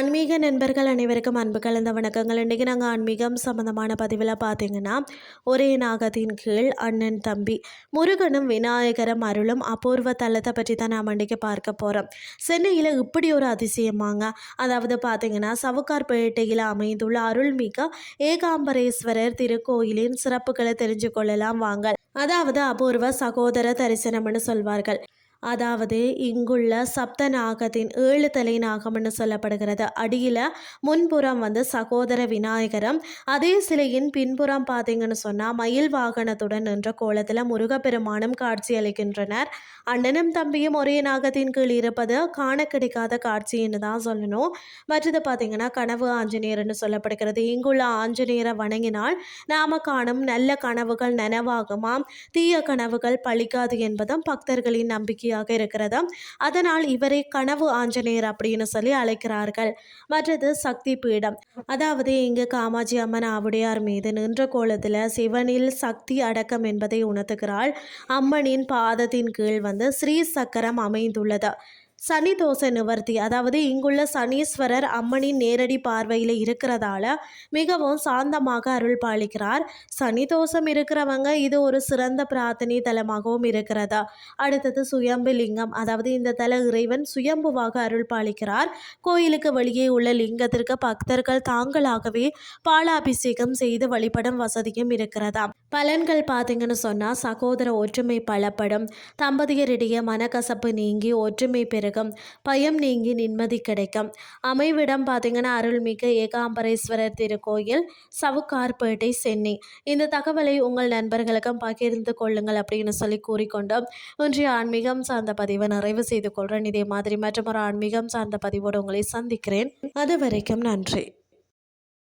ஆன்மீக நண்பர்கள் அனைவருக்கும் அன்பு கலந்த வணக்கங்கள். இன்றைக்கி நாங்கள் ஆன்மீகம் சம்மந்தமான பதிவில் பார்த்தீங்கன்னா, ஒரே நாகத்தின் கீழ் அண்ணன் தம்பி முருகனும் விநாயகரும் அருளும் அபூர்வ தலத்தை பற்றி தான் நாம் இன்றைக்கி பார்க்க போகிறோம். சென்னையில் இப்படி ஒரு அதிசயமாங்க. அதாவது பார்த்தீங்கன்னா, சவுகார்பேட்டையில் அமைந்துள்ள அருள்மிக்க ஏகாம்பரேஸ்வரர் திருக்கோயிலின் சிறப்புகளை தெரிஞ்சு கொள்ளலாம் வாங்க. அதாவது அபூர்வ சகோதர தரிசனம்னு சொல்வார்கள். அதாவது இங்குள்ள சப்தநாகத்தின் 7 தலை நாகம்னு சொல்லப்படுகிறது. அடியில் முன்புறம் சகோதர விநாயகரம், அதே சிலையின் பின்புறம் பார்த்தீங்கன்னு சொன்னால் மயில் வாகனத்துடன் நின்ற கோலத்தில் முருகப்பெருமானும் காட்சி அளிக்கின்றனர். அண்ணனும் தம்பியும் ஒரே நாகத்தின் கீழ் இருப்பது காண கிடைக்காத காட்சின்னு தான் சொல்லணும். மற்றது பார்த்தீங்கன்னா கனவு ஆஞ்சநேயர்னு சொல்லப்படுகிறது. இங்குள்ள ஆஞ்சநேயரை வணங்கினால் நாம காணும் நல்ல கனவுகள் நனவாகுமாம், தீய கனவுகள் பழிக்காது என்பதும் பக்தர்களின் நம்பிக்கை இருக்கிறது. அதனால் இவரை கனவு ஆஞ்சநேயர் அப்படின்னு சொல்லி அழைக்கிறார்கள். மற்றது சக்தி பீடம். அதாவது இங்கு காமாட்சி அம்மன் ஆவுடையார் மீது நின்ற கோலத்தில் சிவனில் சக்தி அடக்கம் என்பதை உணர்த்துகிறாள். அம்மனின் பாதத்தின் கீழ் ஸ்ரீ சக்கரம் அமைந்துள்ளது. சனி தோஷ நிவர்த்தி. அதாவது இங்குள்ள சனீஸ்வரர் அம்மனின் நேரடி பார்வையில் இருக்கிறதால மிகவும் சாந்தமாக அருள் பாலிக்கிறார். சனி தோஷம் இருக்கிறவங்க இது ஒரு சிறந்த பிரார்த்தனை தலமாகவும் இருக்கிறதா. அடுத்தது சுயம்பு லிங்கம். அதாவது இந்த தல இறைவன் சுயம்புவாக அருள் பாலிக்கிறார். கோயிலுக்கு வெளியே உள்ள லிங்கத்திற்கு பக்தர்கள் தாங்களாகவே பாலாபிஷேகம் செய்து வழிபடும் வசதியும் இருக்கிறதா. பலன்கள் பார்த்தீங்கன்னு சொன்னால் சகோதர ஒற்றுமை பலப்படும், தம்பதியரிடையே மனக்கசப்பு நீங்கி ஒற்றுமை பெருகும், பயம் நீங்கி நிம்மதி கிடைக்கும். அமைவிடம் பார்த்தீங்கன்னா அருள்மிக்க ஏகாம்பரேஸ்வரர் திருக்கோயில், சவுகார்பேட்டை, சென்னை. இந்த தகவலை உங்கள் நண்பர்களுக்கும் பகிர்ந்து கொள்ளுங்கள் அப்படின்னு சொல்லி கூறிக்கொண்டு இன்றைய ஆன்மீகம் சார்ந்த பதிவை நிறைவு செய்து கொள்கிறேன். இதே மாதிரி மற்றொரு ஆன்மீகம் சார்ந்த பதிவோடு உங்களை சந்திக்கிறேன். அது வரைக்கும் நன்றி.